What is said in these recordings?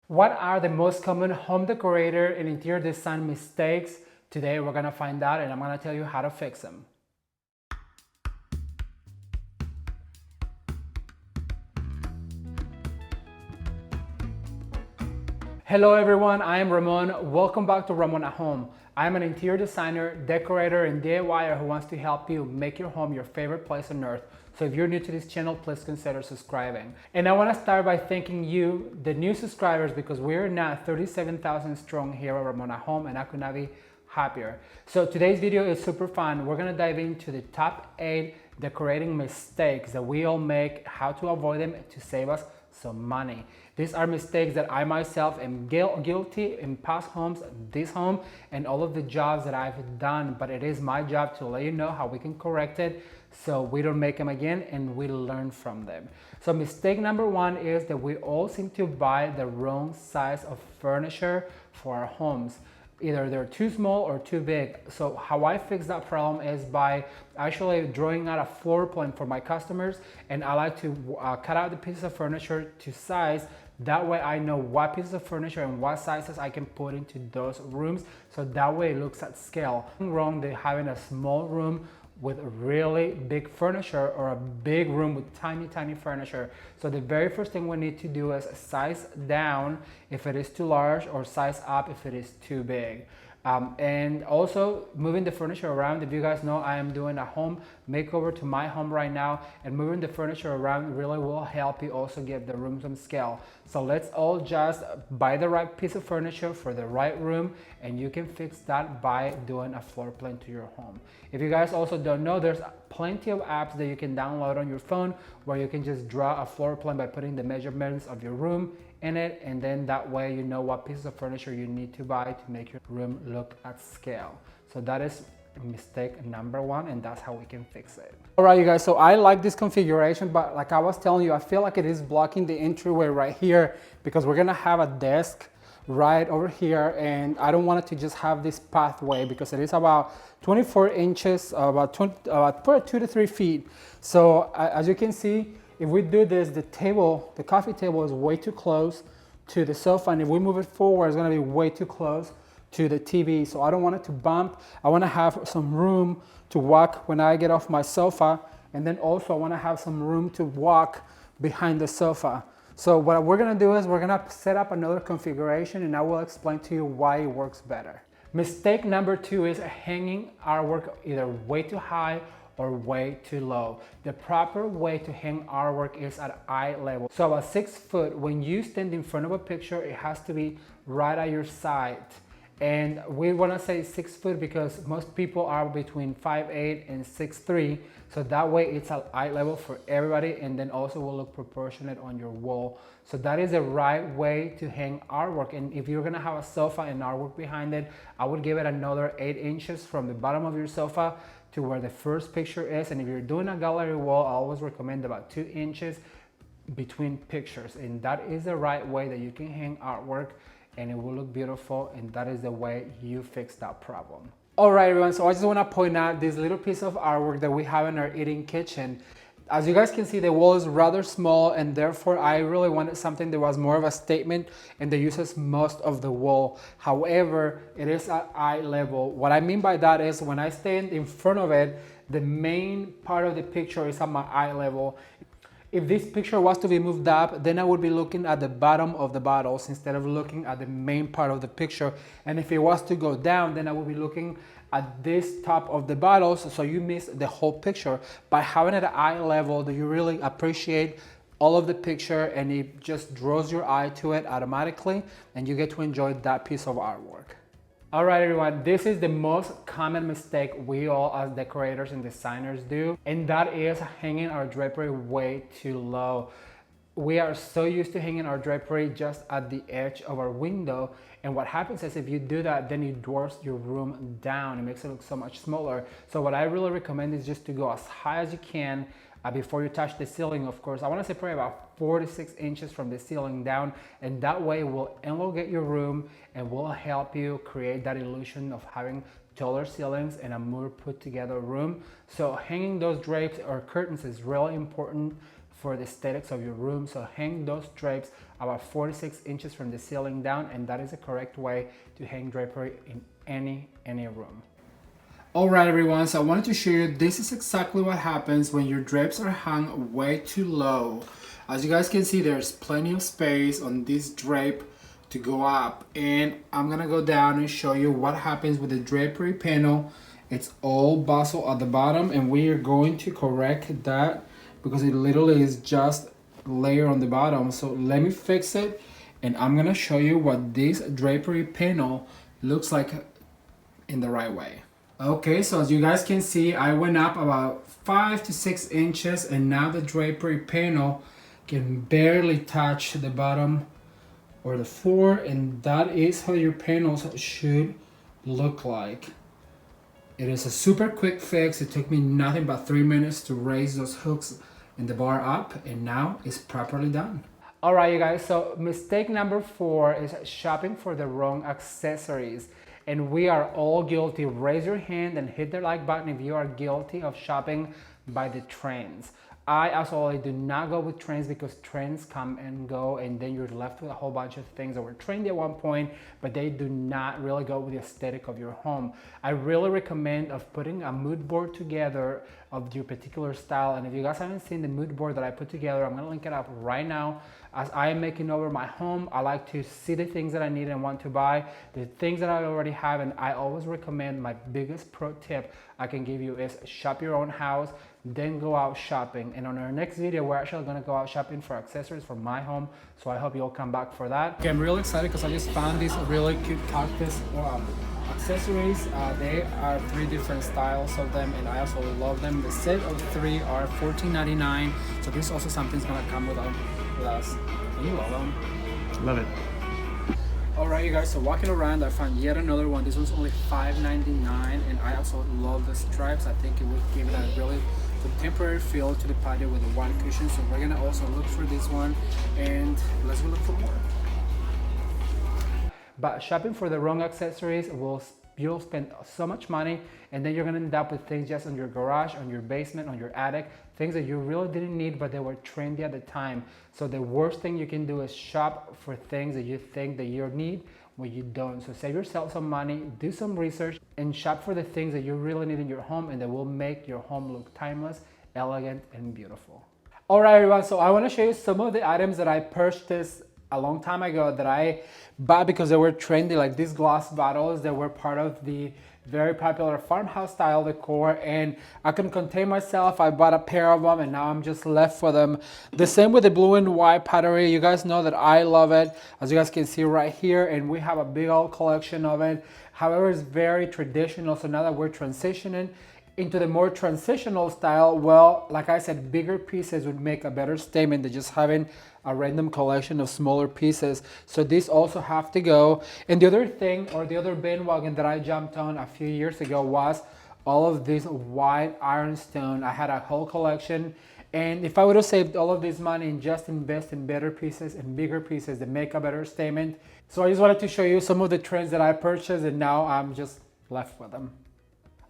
What are the most common home decorator and interior design mistakes? Today we're gonna find out and I'm gonna tell you how to fix them. Hello everyone, I am Ramon. Welcome back to Ramon at Home. I'm an interior designer, decorator, and DIYer who wants to help you make your home your favorite place on earth. So if you're new to this channel, please consider subscribing. And I want to start by thanking you, the new subscribers, because we're now 37,000 strong here at Ramon at Home, and I could not be happier. So today's video is super fun. We're gonna dive into the top 8 decorating mistakes that we all make, how to avoid them to save us some money. These are mistakes that I myself am guilty in past homes, this home, and all of the jobs that I've done, but it is my job to let you know how we can correct it so we don't make them again and we learn from them. So mistake number 1 is that we all seem to buy the wrong size of furniture for our homes. Either they're too small or too big. So how I fix that problem is by actually drawing out a floor plan for my customers, and I like to cut out the pieces of furniture to size. That way I know what pieces of furniture and what sizes I can put into those rooms, so that way it looks at scale. Nothing wrong with having a small room with really big furniture or a big room with tiny furniture. So the very first thing we need to do is size down if it is too large, or size up if it is too big. And also moving the furniture around. If you guys know, I am doing a home makeover to my home right now, and moving the furniture around really will help you also give the room some scale. So let's all just buy the right piece of furniture for the right room, and you can fix that by doing a floor plan to your home. If you guys also don't know, there's plenty of apps that you can download on your phone where you can just draw a floor plan by putting the measurements of your room in it, and then that way you know what pieces of furniture you need to buy to make your room look at scale. So that is mistake number 1, and that's how we can fix it. All right, you guys, so I like this configuration, but like I was telling you, I feel like it is blocking the entryway right here because we're gonna have a desk right over here, and I don't want it to just have this pathway because it is about 24 inches, about 2 to 3 feet. So as you can see, if we do this, the coffee table is way too close to the sofa, and if we move it forward, it's gonna be way too close to the TV. So I don't want it to bump. I wanna have some room to walk when I get off my sofa, and then also I wanna have some room to walk behind the sofa. So what we're gonna do is we're gonna set up another configuration, and I will explain to you why it works better. Mistake number 2 is hanging artwork either way too high or way too low. The proper way to hang artwork is at eye level. So at 6 foot, when you stand in front of a picture, it has to be right at your side. And we want to say 6 foot because most people are between 5'8" and 6'3", so that way it's at eye level for everybody, and then also will look proportionate on your wall. So that is the right way to hang artwork. And if you're gonna have a sofa and artwork behind it, I would give it another 8 inches from the bottom of your sofa to where the first picture is. And if you're doing a gallery wall, I always recommend about 2 inches between pictures, and that is the right way that you can hang artwork, and it will look beautiful, and that is the way you fix that problem. All right, everyone, so I just want to point out this little piece of artwork that we have in our eating kitchen. As you guys can see, the wall is rather small, and therefore I really wanted something that was more of a statement and that uses most of the wall. However, it is at eye level. What I mean by that is when I stand in front of it, the main part of the picture is at my eye level. If this picture was to be moved up, then I would be looking at the bottom of the bottles instead of looking at the main part of the picture. And if it was to go down, then I would be looking at this top of the bottles, so you miss the whole picture. By having it at eye level, do you really appreciate all of the picture, and it just draws your eye to it automatically, and you get to enjoy that piece of artwork. All right, everyone, this is the most common mistake we all as decorators and designers do, and that is hanging our drapery way too low. We are so used to hanging our drapery just at the edge of our window, and what happens is if you do that, then it dwarfs your room down. It makes it look so much smaller. So what I really recommend is just to go as high as you can before you touch the ceiling. Of course, I want to say probably about 4 to 6 inches from the ceiling down, and that way will elongate your room and will help you create that illusion of having taller ceilings and a more put together room. So hanging those drapes or curtains is really important for the aesthetics of your room. So hang those drapes about 46 inches from the ceiling down, and that is the correct way to hang drapery in any room. Alright everyone, so I wanted to show you, this is exactly what happens when your drapes are hung way too low. As you guys can see, there's plenty of space on this drape to go up, and I'm gonna go down and show you what happens with the drapery panel. It's all bustle at the bottom, and we are going to correct that because it literally is just layer on the bottom. So let me fix it, and I'm gonna show you what this drapery panel looks like in the right way. Okay, so as you guys can see, I went up about 5 to 6 inches, and now the drapery panel can barely touch the bottom or the floor, and that is how your panels should look like. It is a super quick fix. It took me nothing but 3 minutes to raise those hooks in the bar up, and now it's properly done. All right, you guys, so mistake number 4 is shopping for the wrong accessories. And we are all guilty. Raise your hand and hit the like button if you are guilty of shopping by the trends. I absolutely do not go with trends because trends come and go, and then you're left with a whole bunch of things that were trendy at one point, but they do not really go with the aesthetic of your home. I really recommend of putting a mood board together of your particular style. And if you guys haven't seen the mood board that I put together, I'm gonna link it up right now. As I am making over my home, I like to see the things that I need and want to buy, the things that I already have, and I always recommend, my biggest pro tip I can give you is shop your own house, then go out shopping. And on our next video, we're actually gonna go out shopping for accessories for my home, so I hope you'll come back for that. Okay, I'm really excited because I just found these really cute cactus accessories. They are 3 different styles of them, and I absolutely love them. The set of 3 are $14.99, so this is also something's gonna come with us. And you love them. Love it. Alright you guys, so walking around, I found yet another one. This one's only $5.99, and I also love the stripes. I think it would give it a really contemporary feel to the patio with the one cushion. So we're gonna also look for this one, and let's go look for more. But shopping for the wrong accessories you'll spend so much money, and then you're gonna end up with things just on your garage, on your basement, on your attic, things that you really didn't need but they were trendy at the time. So the worst thing you can do is shop for things that you think that you need when you don't. So save yourself some money, do some research, and shop for the things that you really need in your home and that will make your home look timeless, elegant, and beautiful. All right, everyone, so I wanna show you some of the items that I purchased a long time ago that I bought because they were trendy, like these glass bottles that were part of the very popular farmhouse style decor, and I couldn't contain myself. I bought a pair of them, and now I'm just left for them. The same with the blue and white pottery. You guys know that I love it, as you guys can see right here, and we have a big old collection of it. However, it's very traditional, so now that we're transitioning into the more transitional style, well, like I said, bigger pieces would make a better statement than just having a random collection of smaller pieces. So these also have to go. And the other thing, or the other bandwagon that I jumped on a few years ago, was all of this white ironstone. I had a whole collection, and if I would have saved all of this money and just invest in better pieces and bigger pieces that make a better statement. So I just wanted to show you some of the trends that I purchased, and now I'm just left with them.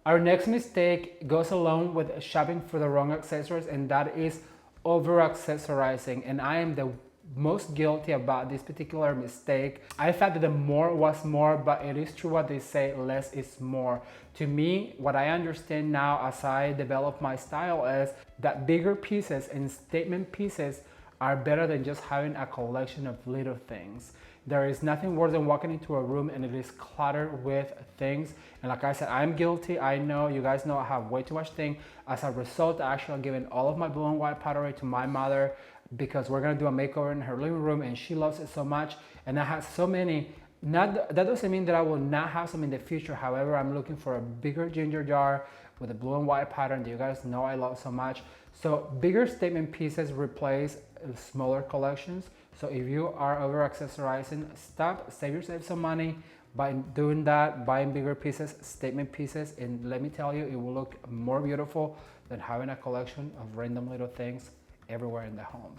Our next mistake goes along with shopping for the wrong accessories, and that is over-accessorizing. And I am the most guilty about this particular mistake. I thought that the more was more, but it is true what they say, less is more. To me, what I understand now as I develop my style is that bigger pieces and statement pieces are better than just having a collection of little things. There is nothing worse than walking into a room and it is cluttered with things. And like I said, I'm guilty. I know, you guys know I have way too much thing. As a result, I actually given all of my blue and white pottery to my mother because we're gonna do a makeover in her living room, and she loves it so much. And I have so many. That doesn't mean that I will not have some in the future. However, I'm looking for a bigger ginger jar with a blue and white pattern that you guys know I love so much. So bigger statement pieces replace smaller collections. So if you are over accessorizing, stop, save yourself some money by doing that, buying bigger pieces, statement pieces, and let me tell you, it will look more beautiful than having a collection of random little things everywhere in the home.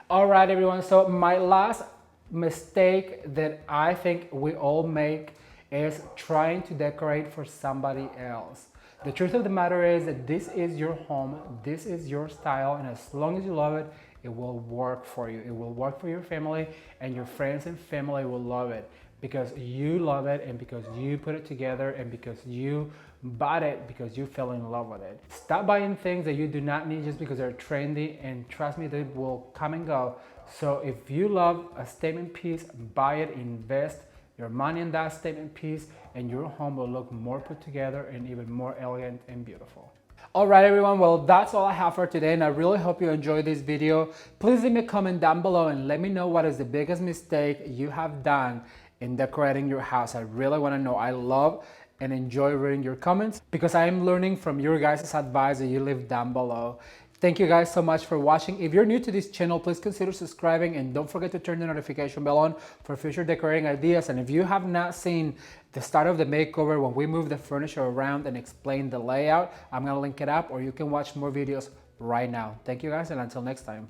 All right, everyone, so my last mistake that I think we all make is trying to decorate for somebody else. The truth of the matter is that this is your home, this is your style, and as long as you love it, it will work for you. It will work for your family, and your friends and family will love it because you love it, and because you put it together, and because you bought it because you fell in love with it. Stop buying things that you do not need just because they're trendy, and trust me, they will come and go. So if you love a statement piece, buy it, invest your money in that statement piece, and your home will look more put together and even more elegant and beautiful. All right, everyone, well, that's all I have for today, and I really hope you enjoyed this video. Please leave me a comment down below and let me know what is the biggest mistake you have done in decorating your house. I really want to know. I love and enjoy reading your comments because I am learning from your guys' advice that you leave down below. Thank you guys so much for watching. If you're new to this channel, please consider subscribing, and don't forget to turn the notification bell on for future decorating ideas. And if you have not seen the start of the makeover when we move the furniture around and explain the layout, I'm gonna link it up, or you can watch more videos right now. Thank you guys, and until next time,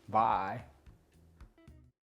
bye.